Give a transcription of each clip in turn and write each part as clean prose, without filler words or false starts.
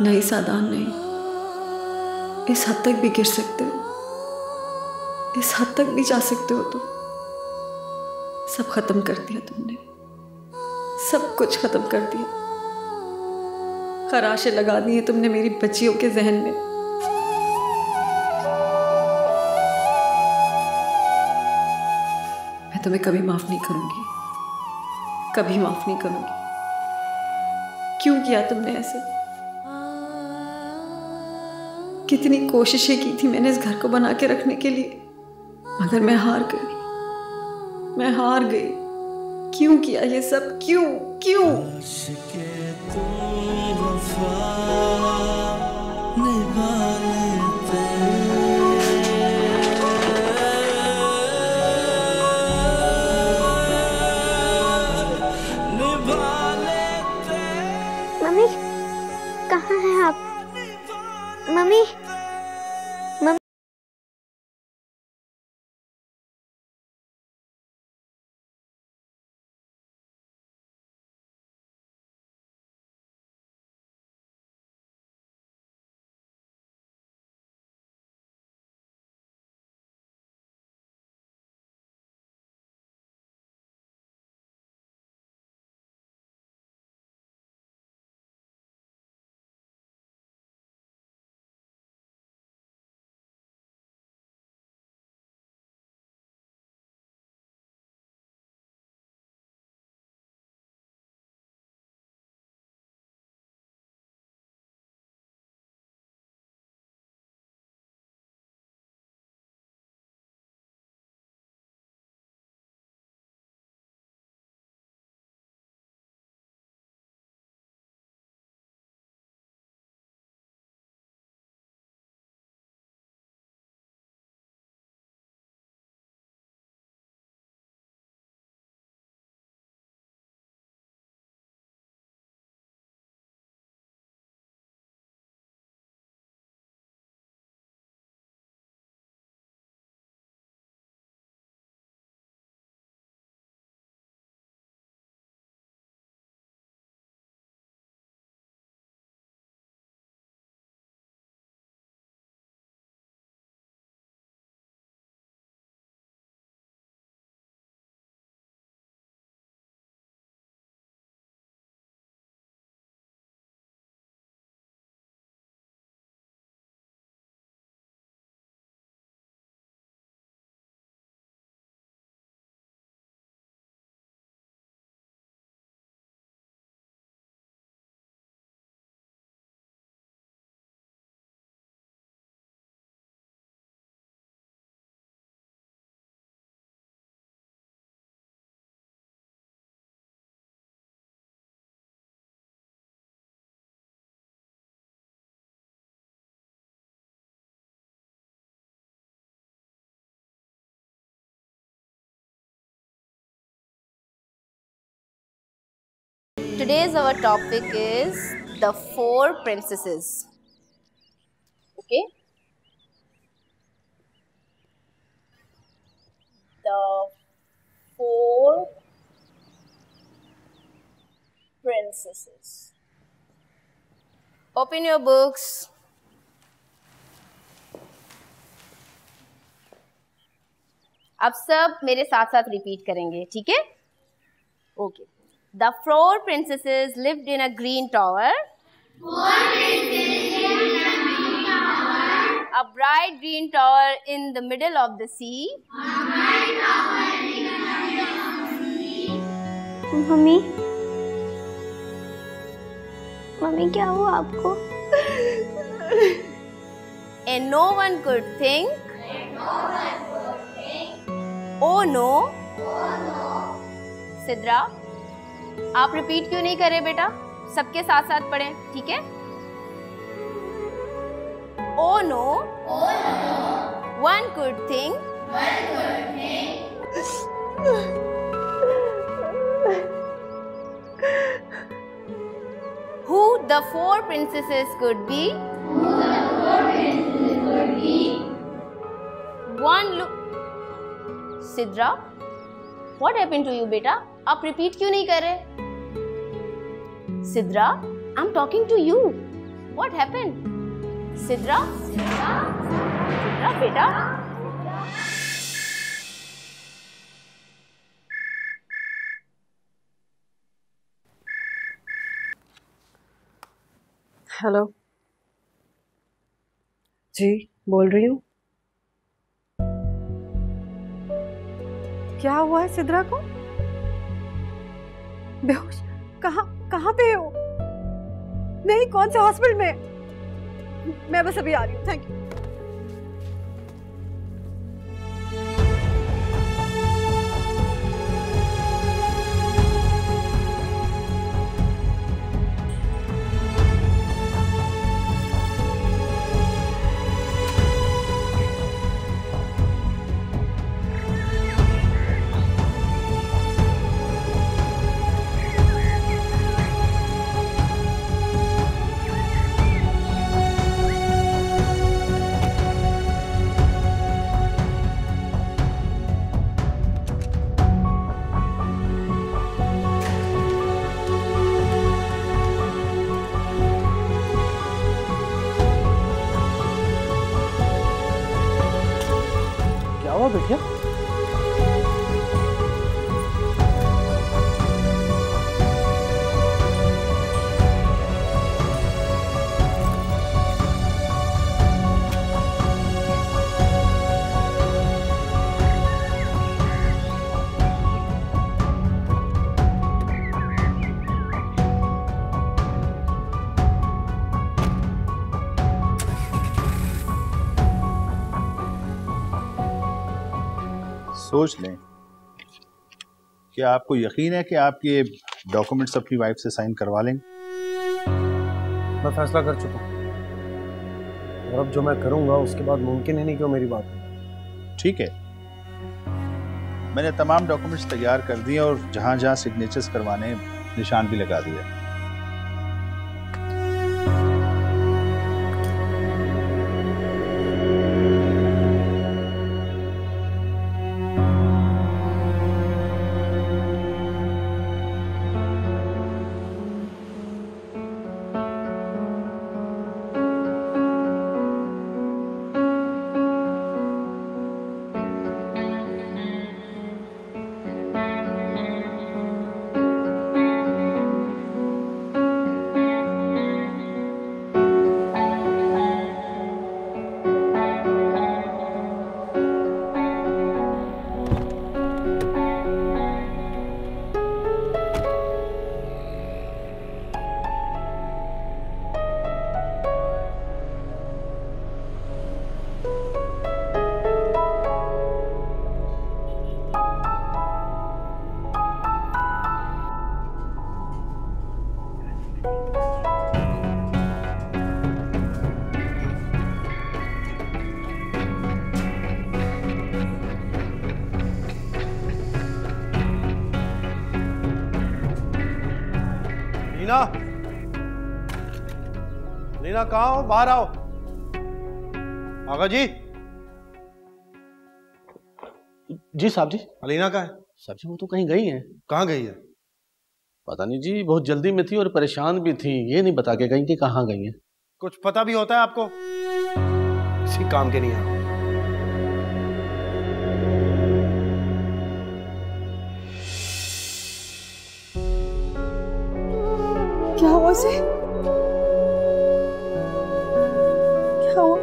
नहीं सादान नहीं, इस हद तक भी गिर सकते हो, इस हद तक भी जा सकते हो तुम। सब खत्म कर दिया तुमने, सब कुछ खत्म कर दिया। खराशें लगा दी हैं तुमने मेरी बच्चियों के जहन में। मैं तुम्हें कभी माफ नहीं करूंगी, कभी माफ नहीं करूंगी। क्यों किया तुमने ऐसे? कितनी कोशिशें की थी मैंने इस घर को बना के रखने के लिए, मगर मैं हार गई, मैं हार गई। क्यों किया ये सब? क्यों क्यों? मम्मी कहाँ हैं आप? Mummy mummy Today's our topic is the four princesses. Okay? The four princesses. Open your books. अब सब मेरे साथ साथ रिपीट करेंगे, ठीक है? Okay. The four princesses lived in a green tower. Four princesses lived in a green tower. A bright green tower in the middle of the sea. A bright tower in the middle of the sea. Mummy mummy क्या हुआ आपको? And no one could think. Oh no. Sidra, आप repeat क्यों नहीं कर रहे बेटा? सबके साथ साथ पढ़ें, ठीक है? Oh no. One could think. Who the four princesses could be? One look. Sidra, what happened to you बेटा? आप रिपीट क्यों नहीं कर रहे? Sidra, I'm talking to you. What happened? Sidra? Sidra बेटा? हेलो जी, बोल रही हूँ। क्या हुआ है सिद्रा को? बेहोश? कहाँ पे हो? नहीं, कौन से हॉस्पिटल में? मैं बस अभी आ रही हूँ। Thank you. बेटिया सोच लें। क्या आपको यकीन है कि आप ये डॉक्यूमेंट्स अपनी वाइफ से साइन करवा लेंगे? मैं फैसला कर चुका हूँ और अब जो मैं करूंगा उसके बाद मुमकिन ही नहीं कि वो मेरी बात हो। ठीक है, मैंने तमाम डॉक्यूमेंट्स तैयार कर दिए और जहां जहां सिग्नेचर्स करवाने निशान भी लगा दिया। लीना, लीना कहाँ हो? बाहर आओ। आगा जी। जी साहब जी। लीना कहाँ है? साहब जी वो तो कहीं गई हैं। कहाँ गई है? पता नहीं जी, बहुत जल्दी में थी और परेशान भी थी, ये नहीं बता के गई कि कहाँ गई हैं। कुछ पता भी होता है आपको? किसी काम के नहीं है। क्या हुआ उसे? क्या हुआ?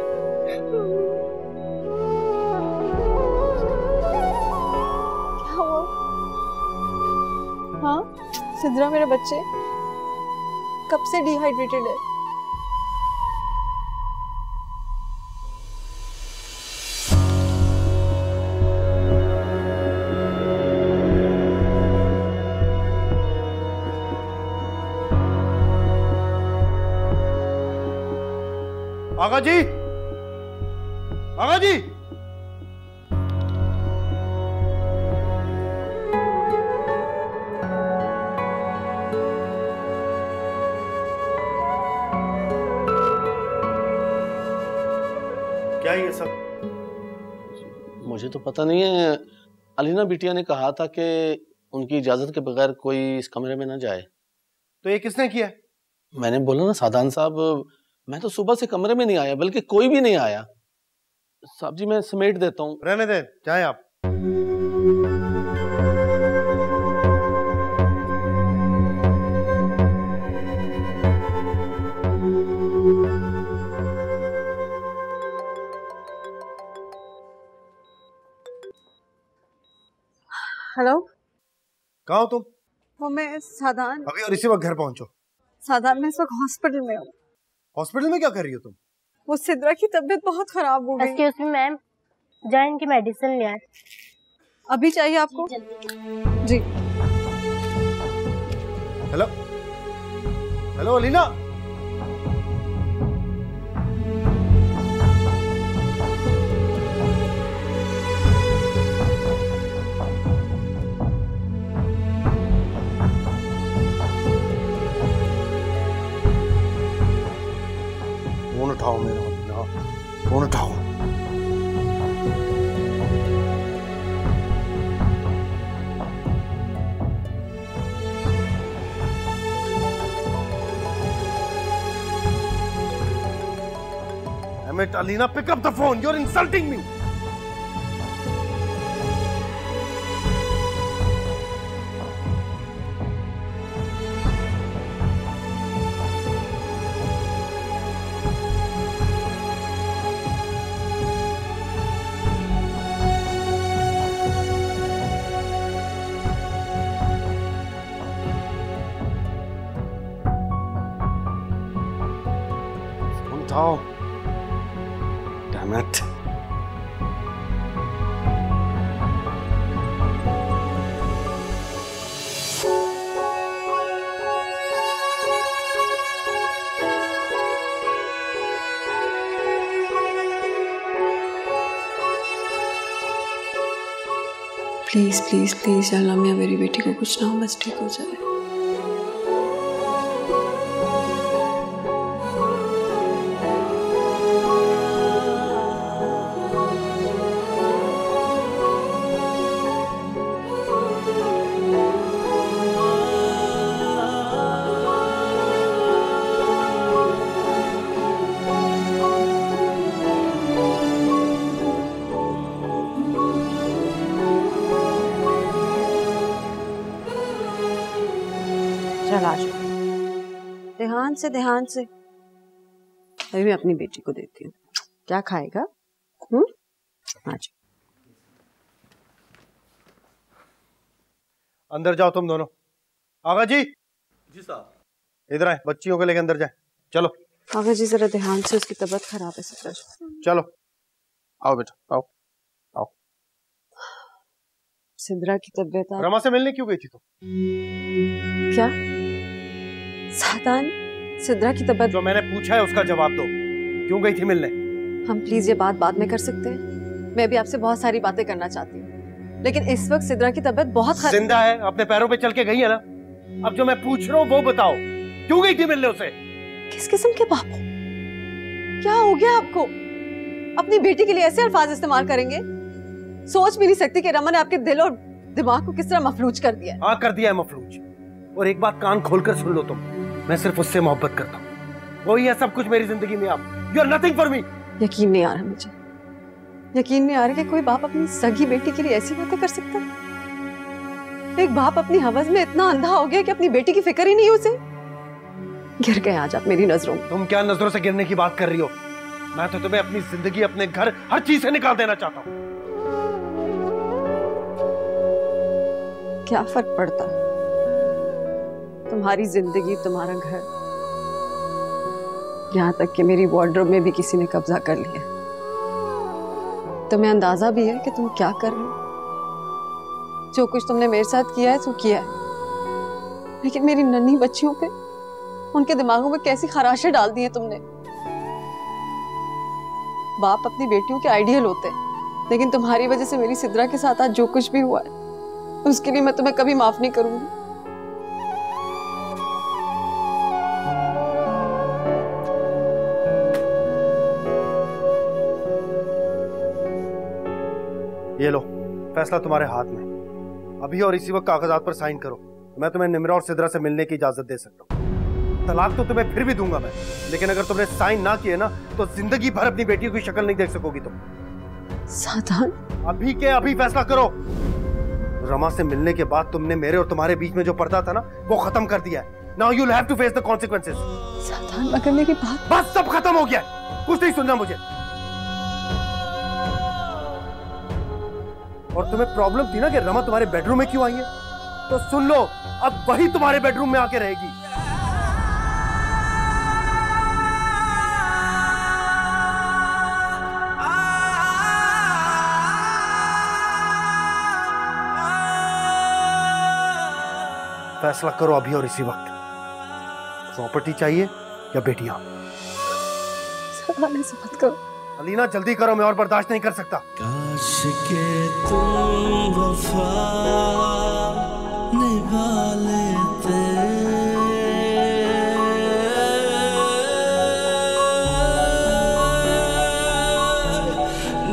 क्या हुआ? हाँ सिद्रा, मेरे बच्चे कब से डिहाइड्रेटेड है। आगा जी, आगा जी। क्या ये सब? मुझे तो पता नहीं है, अलीना बिटिया ने कहा था कि उनकी इजाजत के बगैर कोई इस कमरे में ना जाए। तो ये किसने किया? मैंने बोला ना सादान साहब, मैं तो सुबह से कमरे में नहीं आया, बल्कि कोई भी नहीं आया। साहब जी मैं समेट देता हूँ। रहने दे, जाए आप। हेलो, कहाँ हो तुम? वो मैं सादान। अभी और इसी वक्त घर पहुंचो। सादान मैं इस वक्त हॉस्पिटल में हूँ। हॉस्पिटल में क्या कर रही हो तुम? वो सिद्रा की तबीयत बहुत खराब हो गई। एक्सक्यूज मी मैम, जाए इनकी मेडिसिन ले आए। अभी चाहिए आपको? जी। हेलो हेलो अलीना, फोन उठाओ मेरा, अलीना फोन उठाओ। Alina, pick up the phone. You're insulting me. Phone उठाओ। Damn it. Please please please अल्लाह मियां मेरी बेटी को कुछ ना हो, बस ठीक हो जाए। चला ध्यान से ध्यान से। अभी मैं अपनी बेटी को देती हूँ। क्या खाएगा? आज अंदर जाओ तुम दोनों। आगा जी। जी साहब। इधर आए, बच्चियों को लेकर अंदर जाए। चलो। आगा जी जरा ध्यान से, उसकी तबीयत खराब है सर। चलो आओ बेटा, आओ आओ। सिद्रा की तबीयत रमा से मिलने क्यों गई थी तुम? क्या सादान, सिद्रा की तबीयत? जो मैंने पूछा है उसका जवाब दो। क्यों गई थी मिलने? हम प्लीज ये बात बाद में कर सकते हैं? मैं भी आपसे बहुत सारी बातें करना चाहती हूँ, लेकिन इस वक्त सिद्रा की तबीयत बहुत जिंदा है, अपने पैरों पे चल के गई है ना। अब जो मैं पूछ रहा हूँ वो बताओ, क्यों गई थी मिलने उसे? किस किस्म के बाप हो? क्या हो गया आपको? अपनी बेटी के लिए ऐसे अल्फाज इस्तेमाल करेंगे? सोच भी नहीं सकती कि रमा ने आपके दिल और दिमाग को किस तरह मफलूज कर दिया है। हाँ कर दिया है मफलूज। और एक बात कान खोलकर सुन लो तुम, मैं सिर्फ उससे मोहब्बत करता हूँ, वही है सब कुछ मेरी जिंदगी में। आप you are nothing for me. यकीन नहीं आ रहा मुझे, यकीन नहीं आ रहा कि कोई बाप अपनी सगी बेटी के लिए ऐसी बातें कर सकता है। एक बाप अपनी हवस में इतना अंधा हो गया कि अपनी बेटी की फिक्र ही नहीं उसे। गिर गए आज आप मेरी नजरों में। तुम क्या नजरों से गिरने की बात कर रही हो? मैं तो तुम्हें अपनी जिंदगी, अपने घर, हर चीज से निकाल देना चाहता हूँ। क्या फर्क पड़ता है? तुम्हारी जिंदगी, तुम्हारा घर, यहाँ तक कि मेरी वार्डरोब में भी किसी ने कब्जा कर लिया। तुम्हें अंदाजा भी है कि तुम क्या कर रहे हो? जो कुछ तुमने मेरे साथ किया है तो किया है, लेकिन मेरी नन्ही बच्चियों पे, उनके दिमागों में कैसी खराशें डाल दी हैं तुमने। बाप अपनी बेटियों के आइडियल होते हैं, लेकिन तुम्हारी वजह से मेरी सिद्रा के साथ आज जो कुछ भी हुआ है उसके लिए मैं तुम्हें कभी माफ नहीं करूंगी। ये लो, फैसला तुम्हारे हाथ में। अभी और इसी वक्त कागजात पर साइन करो, मैं तुम्हें निम्रा और सिद्रा से मिलने की इजाजत दे सकता हूँ। तलाक तो तुम्हें फिर भी दूंगा मैं, लेकिन अगर तुमने साइन ना किए ना तो जिंदगी भर अपनी बेटी की शक्ल नहीं देख सकोगी तुम। सादान, अभी के अभी फैसला करो। रमा से मिलने के बाद तुमने मेरे और तुम्हारे बीच में जो पर्दा था ना वो खत्म कर दिया है। Now you will have to face the consequences. Sadan, मगर मेरी बात। बस सब खत्म हो गया, कुछ नहीं सुनना मुझे। और तुम्हें प्रॉब्लम थी ना कि रमा तुम्हारे बेडरूम में क्यों आई है, तो सुन लो, अब वही तुम्हारे बेडरूम में आके रहेगी। फैसला करो अभी और इसी वक्त, प्रॉपर्टी चाहिए या बेटियां? सादान, ऐसे मत करो। अलीना जल्दी करो, मैं और बर्दाश्त नहीं कर सकता। काश के तुम वफा निभा लेते,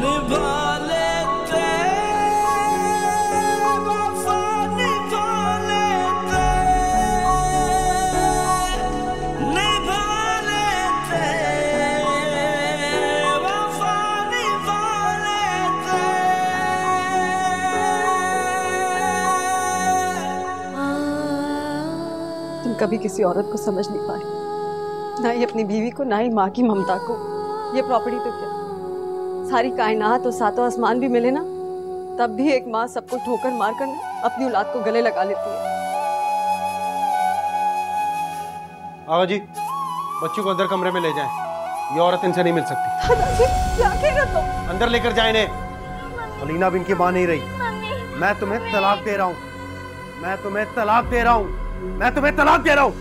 निभा लेते, वफा निभा लेते, निभा लेते, वफा निभा लेते। तुम कभी किसी औरत को समझ नहीं पाए, ना ही अपनी बीवी को, ना ही माँ की ममता को। ये प्रॉपर्टी तो क्या, सारी कायनात और सातों आसमान भी मिले ना, तब भी एक माँ सबको ठोकर मार कर ना अपनी औलाद को गले लगा लेती है। आगा जी, बच्ची को अंदर कमरे में ले जाएं, ये औरत इनसे नहीं मिल सकती। क्या कह रहे हो तुम? अंदर लेकर जाए इन्हें। अलीना अब इनकी मां नहीं रही। मैं तुम्हें तलाक दे रहा हूं, मैं तुम्हें तलाक दे रहा हूं, मैं तुम्हें तलाक दे रहा हूं।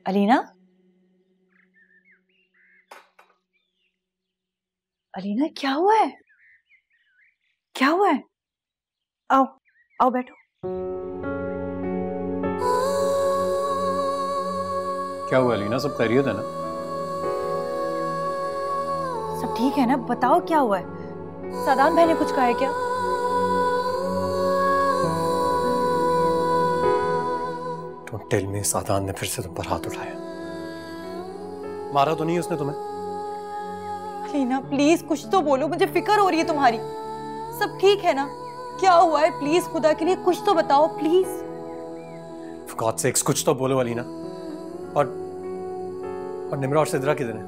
अलीना, अलीना क्या हुआ है? क्या हुआ है? आओ आओ बैठो। क्या हुआ अलीना, सब खैरियत है ना? सब ठीक है ना? बताओ क्या हुआ है? सादान भाई ने कुछ कहा है क्या? डोंट टेल मी सादान ने फिर से तुम पर हाथ उठाया। मारा तो नहीं उसने तुम्हें? अलीना प्लीज कुछ तो बोलो, मुझे फिक्र हो रही है तुम्हारी। सब ठीक है ना? क्या हुआ है? प्लीज खुदा के लिए कुछ तो बताओ प्लीज। For God's sakes, कुछ तो बोलो अलीना। और निम्रा और सिद्रा किधर है?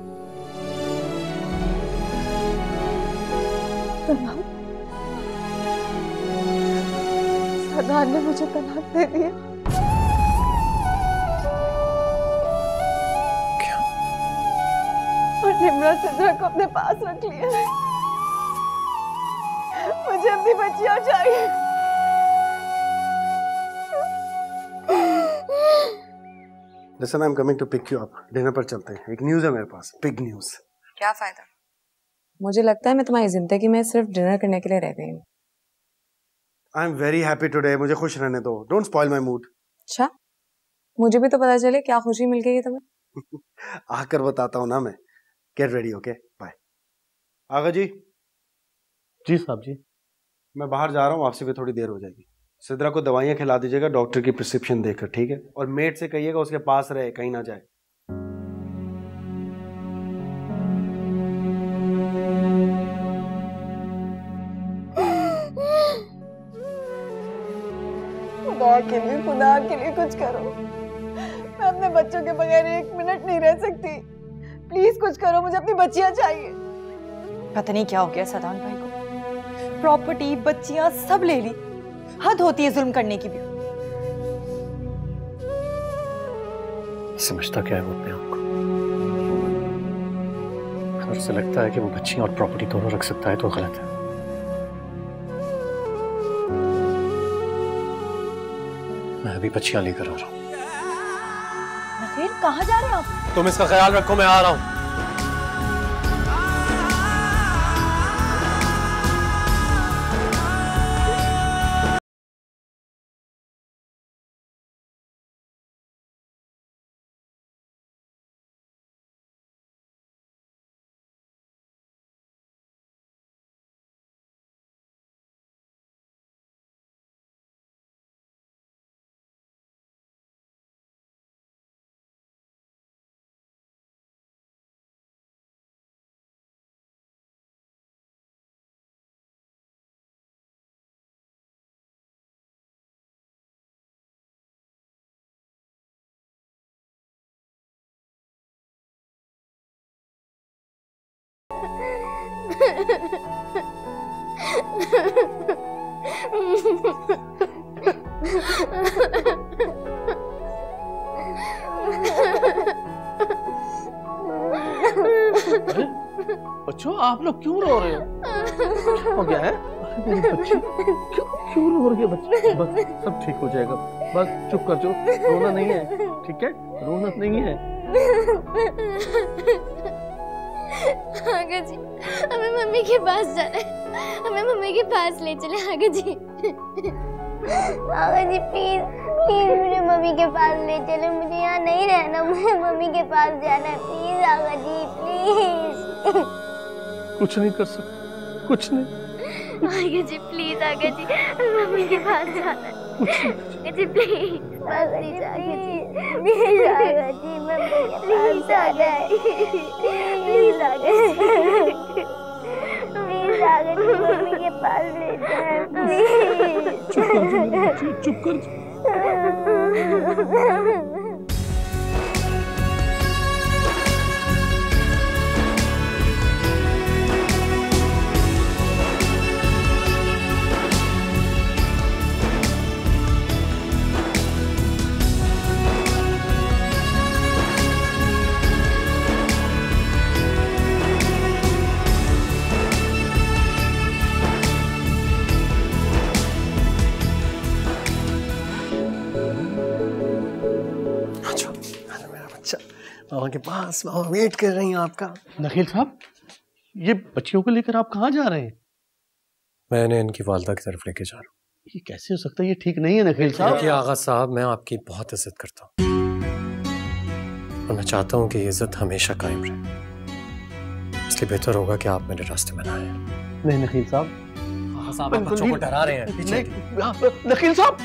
सादान ने मुझे तलाक दे दिया। क्या? और निम्रा सिद्रा को अपने पास रख लिया है। मुझे अपनी बच्चियां चाहिए। Listen, I'm coming to pick you up. Dinner पर चलते हैं। एक न्यूज़ है मेरे पास, बिग न्यूज़। क्या फायदा? मुझे लगता है मैं तुम्हारी जिंदगी में सिर्फ डिनर करने के लिए रह गई हूँ। I am very happy today. मुझे खुश रहने दो। Don't spoil my mood. अच्छा, मुझे भी तो पता चले क्या खुशी मिल गई है तुम्हें। आकर बताता हूँ ना मैं। Get ready, okay? बाय। आगा जी। जी साहब जी। मैं बाहर जा रहा हूँ, आपसे भी थोड़ी देर हो जाएगी। सिद्रा को दवाइयाँ खिला दीजिएगा डॉक्टर की प्रिस्क्रिप्शन देकर, ठीक है? और मेड से कहिएगा उसके पास रहे, कहीं ना जाए। खुदा के लिए कुछ करो। मैं अपने बच्चों के बगैर 1 मिनट नहीं रह सकती। प्लीज कुछ करो, मुझे अपनी बच्चियां चाहिए। पता नहीं क्या हो गया सदान भाई को, प्रॉपर्टी बच्चियां सब ले ली। हद होती है जुल्म करने की भी। समझता क्या है वो अपने आप को? अगर उसे लगता है कि वो बच्चियां और प्रॉपर्टी दोनों रख सकता है तो गलत है। मैं अभी बच्चियां लेकर आ रहा हूँ। नखील कहाँ जा रहे हैं आप? तुम इसका ख्याल रखो, मैं आ रहा हूँ। बच्चों आप लोग क्यों रो रहे हो? क्या हो गया है? मेरी बच्ची क्यों रो रही है बच्ची? बस सब ठीक हो जाएगा, बस चुप कर जाओ, रोना नहीं है, ठीक है? रोना नहीं है। आगा जी, हमें मम्मी के पास जाना है, हमें मम्मी के पास ले चले आगा जी। आगा जी प्लीज प्लीज मुझे मम्मी के पास ले चले, मुझे यहाँ नहीं रहना, मुझे मम्मी के पास जाना है, प्लीज आगा जी प्लीज। कुछ नहीं कर सकते, कुछ नहीं। आगा जी प्लीज, आगा जी मम्मी के पास जाना है, आगा जी प्लीज, बस please Agha ji, please Agha ji mummy के पास जाना है, please Agha ji, please Agha ji mummy के पास ले जाए प्लीज। चुप कर। मामा के पास, मामा वेट कर रही हैं आपका। नखील साहब, ये बच्चियों को लेकर आप कहाँ जा रहे हैं? मैंने इनकी वालदा की तरफ लेके जा रहा हूँ। ये कैसे हो सकता है? ये ठीक नहीं है नखील साहब। देखिए आगा साहब, मैं आपकी बहुत इज्जत करता हूँ और मैं चाहता हूँ कि ये इज्जत हमेशा कायम रहे, इसलिए बेहतर होगा कि आप मेरे रास्ते में ना आए। नहीं नखील साहब, आप बच्चों को डरा रहे हैं। नखील साहब,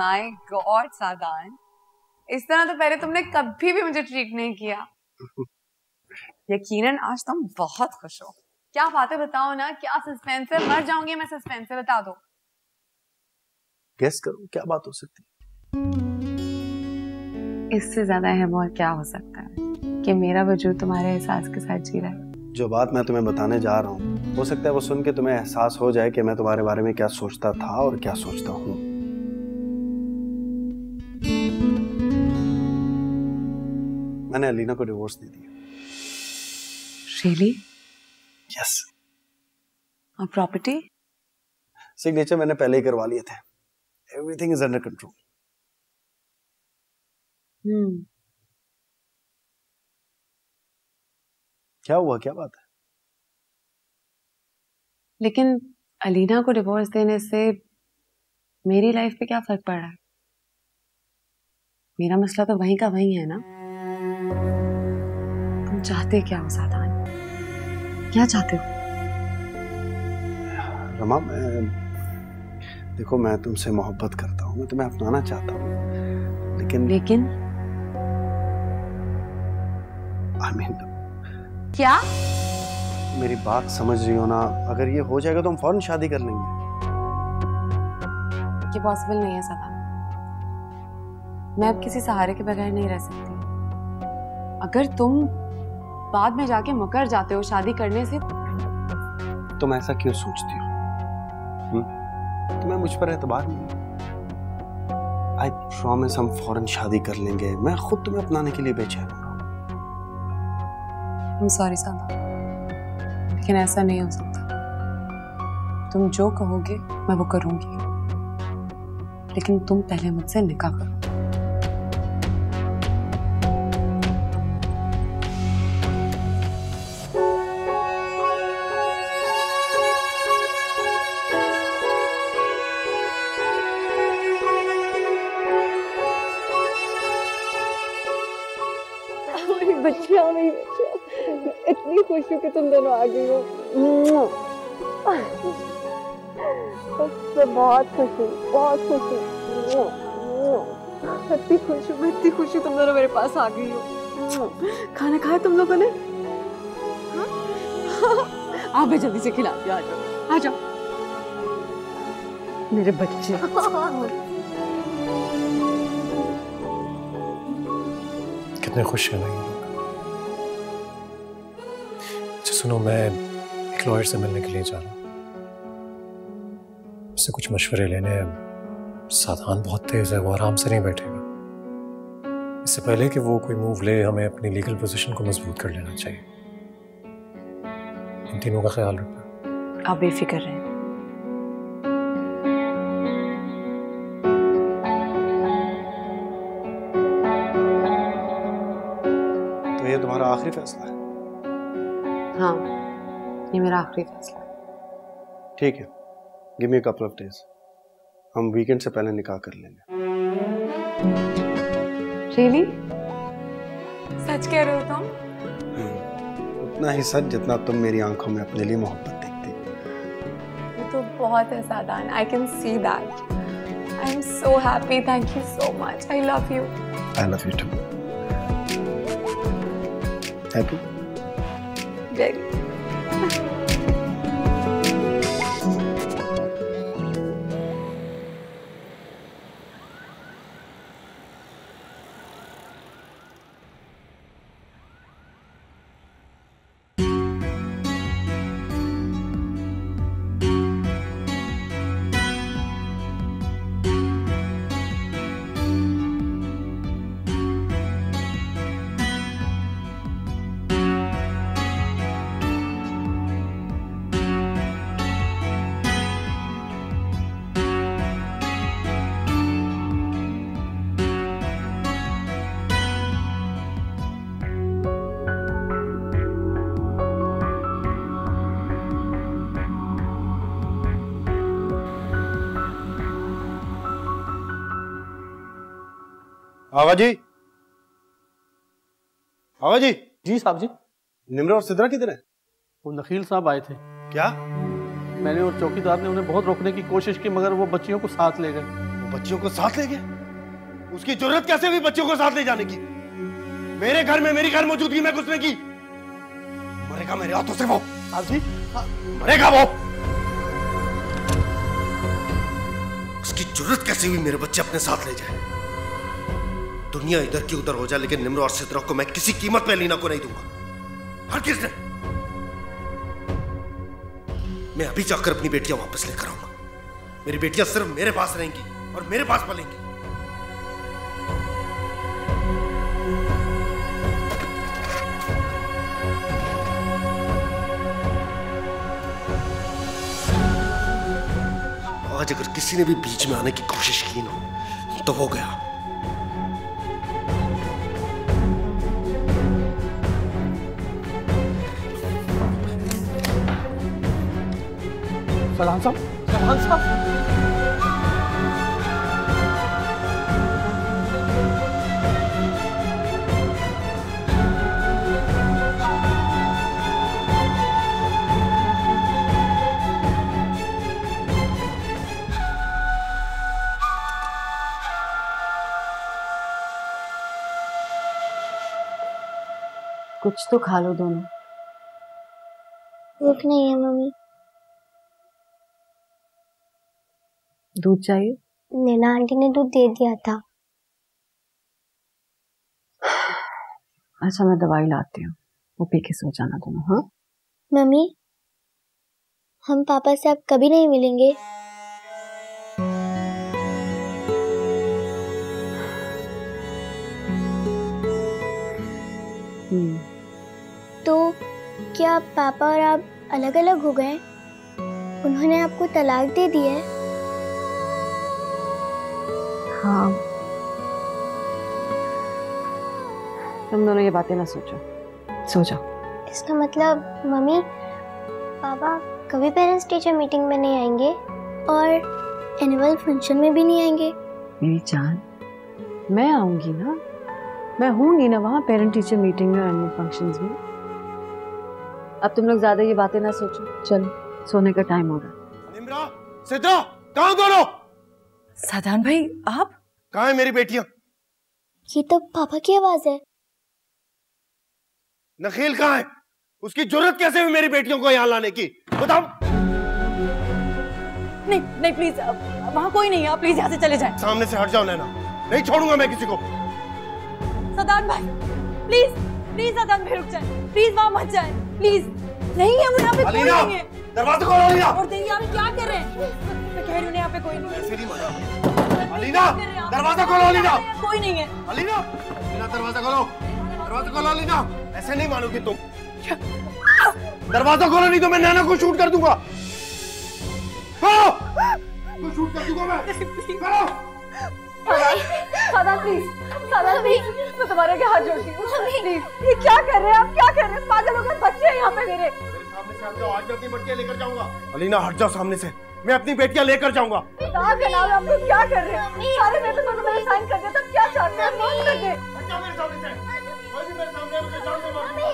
माय गॉड सादान, इस तरह तो पहले तुमने कभी भी मुझे ट्रीट नहीं किया। यकीनन आज तुम बहुत खुश हो। क्या बातें बताओ ना, क्या सस्पेंस है, मर जाऊंगी मैं सस्पेंस से, बता दो। गेस करो क्या बात हो सकती है। इससे ज्यादा अहम और क्या हो सकता है कि मेरा वजूद तुम्हारे एहसास के साथ जी रहा है। जो बात मैं तुम्हें बताने जा रहा हूँ हो सकता है वो सुन के तुम्हें एहसास हो जाए कि मैं तुम्हारे बारे में क्या सोचता था और क्या सोचता हूँ। मैंने अलीना को डिवोर्स दे दिया। रियली? यस। और प्रॉपर्टी? सिग्नेचर मैंने पहले ही करवा लिए थे। Everything is under control. क्या हुआ, क्या बात है? लेकिन अलीना को डिवोर्स देने से मेरी लाइफ पे क्या फर्क पड़ रहा है? मेरा मसला तो वहीं का वहीं है ना। तुम चाहते क्या हो सादान? क्या चाहते हो? रमा, देखो मैं तुमसे मोहब्बत करता हूँ, मैं तुम्हें अपनाना चाहता हूँ, लेकिन I mean, क्या? मेरी बात समझ रही हो ना? अगर ये हो जाएगा तो हम फौरन शादी कर लेंगे। ये पॉसिबल नहीं है सादान। मैं अब किसी सहारे के बगैर नहीं रह सकती। अगर तुम बाद में जाके मुकर जाते हो शादी करने से। तुम ऐसा क्यों सोचती हो? तुम्हें मुझ पर एतबार नहीं? I promise हम फौरन शादी कर लेंगे। मैं खुद तुम्हें अपनाने के लिए बेचैन हूँ। I'm sorry सादा, लेकिन ऐसा नहीं हो सकता। तुम जो कहोगे मैं वो करूंगी, लेकिन तुम पहले मुझसे निकाह करो। बच्चियां, मेरी बच्चियां, इतनी खुश हूँ कि तुम दोनों आ गई हो। मैं बहुत खुश हूँ, बहुत खुश हूँ। इतनी खुश हूँ, मैं इतनी खुश हूँ तुम दोनों मेरे पास आ गई हो। खाना खाया तुम लोगों ने? आप भी जल्दी से खिला दिया। आ जाओ, आ जाओ मेरे बच्चे। कितने खुश हैं ना। सुनो, मैं एक लॉयर से मिलने के लिए जा रहा हूँ, उससे कुछ मशवरे लेने। साधान बहुत तेज है, वो आराम से नहीं बैठेगा। इससे पहले कि वो कोई मूव ले, हमें अपनी लीगल पोजीशन को मजबूत कर लेना चाहिए। इन तीनों का ख्याल रखना। आप बेफिक्र रहें। तो ये तुम्हारा आखिरी फैसला है? हाँ, ये मेरा आखिरी फैसला है। ठीक है, give me a couple of days. हम वीकेंड से पहले निकाह कर लेंगे। रियली? सच कह रहे हो तुम? उतना ही सच जितना तुम मेरी आंखों में अपने लिए मोहब्बत देखती। ये तो बहुत है सादान। I can see that. I am so happy. Thank you so much. I love you. I love you too. Happy? Very. आगा जी, आगा जी। जी साहब जी। निम्रा और सिद्रा किधर है? वो नखील साहब आए थे। क्या? मैंने और चौकीदार ने उन्हें बहुत रोकने की कोशिश की, मगर वो बच्चियों को साथ ले गए। बच्चियों को साथ ले गया? उसकी जरूरत कैसे हुई बच्चों को साथ ले जाने की? मेरे घर में मेरी घर मौजूदगी में उसने की। मरेगा मेरे हाथों से वो। जी मरेगा वो। उसकी जरूरत कैसे हुई मेरे बच्चे अपने साथ ले जाए? दुनिया इधर की उधर हो जाए लेकिन निम्र और सिद्रा को मैं किसी कीमत पे लीना को नहीं दूंगा। हर किसने? मैं अभी जाकर अपनी बेटियां वापस लेकर आऊंगा। मेरी बेटियां सिर्फ मेरे पास रहेंगी और मेरे पास पलेंगी। आज अगर किसी ने भी बीच में आने की कोशिश की ना तो हो गया। सदान साहब, सदान साहब। कुछ तो खा लो दोनों। भूख नहीं है मम्मी। दूध चाहिए? नैना आंटी ने दूध दे दिया था। अच्छा मैं दवाई लाती हूँ, वो पी के सो जाना दोनों। हाँ मम्मी, हम पापा से अब कभी नहीं मिलेंगे। तो क्या पापा और आप अलग अलग हो गए? उन्होंने आपको तलाक दे दी है? हाँ। तुम दोनों ये बातें ना सोचो, सो जाओ। इसका मतलब मम्मी, पापा कभी पेरेंट्स टीचर मीटिंग में नहीं आएंगे और एनुअल फंक्शन में भी नहीं आएंगे? मेरी जान, मैं आऊंगी ना, मैं हूंगी ना वहाँ पेरेंट टीचर मीटिंग में और एनुअल फंक्शंस में। अब तुम लोग ज्यादा ये बातें ना सोचो, चलो सोने का टाइम हो रहा। निम्रा, सिद्रा, कहाँ दोनों? सादान भाई आप? कहाँ है मेरी बेटियां? ये तो पापा की आवाज है। नखील कहाँ है? उसकी जरूरत कैसे हुई मेरी बेटियों को यहाँ लाने की? बताओ। नहीं नहीं प्लीज, वहाँ कोई नहीं है, आप प्लीज यहाँ से चले जाएं। सामने से हट जाओ नैना, नहीं छोड़ूंगा मैं किसी को। सादान भाई प्लीज प्लीज, सादान भाई रुक जाए प्लीज, वहाँ मत जाए प्लीज। नहीं है वो यहाँ पे, कोई नहीं है। दरवाजा खोलो अलीना। और देखिए आप क्या कर रहे हैं? मैं कह रही हूँ यहाँ पे कोई नहीं है। ऐसे नहीं माना। अलीना, दरवाजा खोलो अलीना। कोई नहीं है। अलीना, अलीना दरवाजा खोलो, दरवाजा खोलो अलीना। ऐसे नहीं मानोगी तुम। दरवाजा खोलो नहीं तो मैं नैना को शूट कर दूंगा। खोलो, तो शूट कर दूंगा मैं। खोलो। सादान प्लीज, सादान प्लीज, मैं तुम्हारे आगे हाथ जोड़ती हूँ प्लीज। ये क्या कर रहे हैं आप? क्या कर रहे हैं? पागल हो गए बच्चे हैं यहाँ पे मेरे। सामने से हट जाओ, आज मैं अपनी बेटियां लेकर जाऊंगा। अलीना हट जाओ सामने से, मैं अपनी बेटियां लेकर जाऊंगा। आप लोग क्या कर रहे हैं? सारे पेपर पर मैंने साइन कर दिया था, क्या चाहते हैं? माफ कर दे। हट जाओ मेरे सामने से। कोई भी मेरे सामने मुझे जान से मार दूंगा।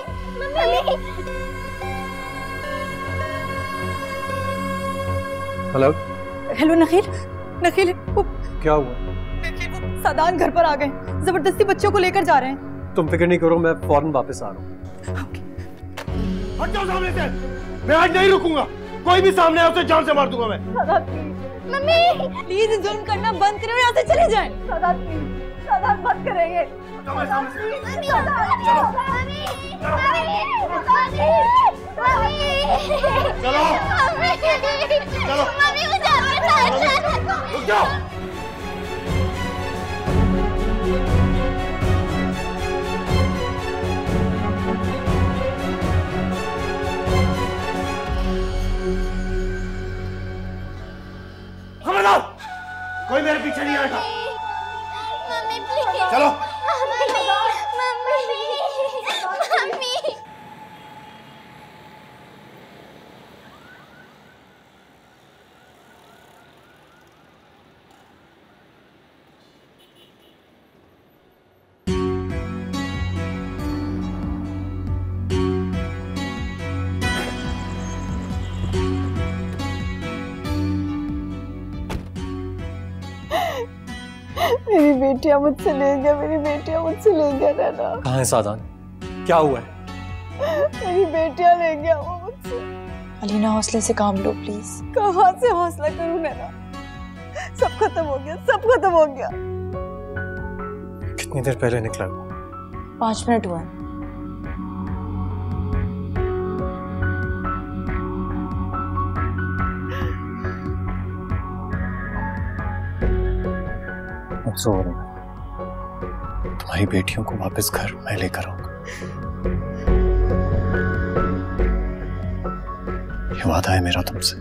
हेलो हेलो नखील, नखील वो क्या हुआ? सादान घर पर आ गए, जबरदस्ती बच्चों को लेकर जा रहे हैं। तुम फिक्र नहीं करो, मैं फौरन वापस आ रहा हूँ। हट जाओ सामने से, मैं आज नहीं रुकूंगा। कोई भी सामने आए उसे जान से मार दूंगा मैं। मम्मी प्लीज जुल्म करना बंद करें और यहाँ से चले जाएं। सादान प्लीज, सादान मत करेंगे। चलो चलो, रुक जाओ। खबरदार, कोई मेरे पीछे नहीं आएगा। Mummy please. चलो। Mummy, mummy. मेरी बेटियां मुझसे ले गया, मेरी बेटियां मुझसे ले गया नैना। कहाँ है सादान? क्या हुआ है? मेरी बेटियां ले गया वो मुझसे। अलीना हौसले से काम लो प्लीज। कहाँ से हौसला करूं नैना, सब खत्म हो गया, सब खत्म हो गया। कितनी देर पहले निकला? 5 मिनट हुए। तुम्हारी बेटियों को वापस घर मैं लेकर आऊंगा, ये वादा है मेरा तुमसे।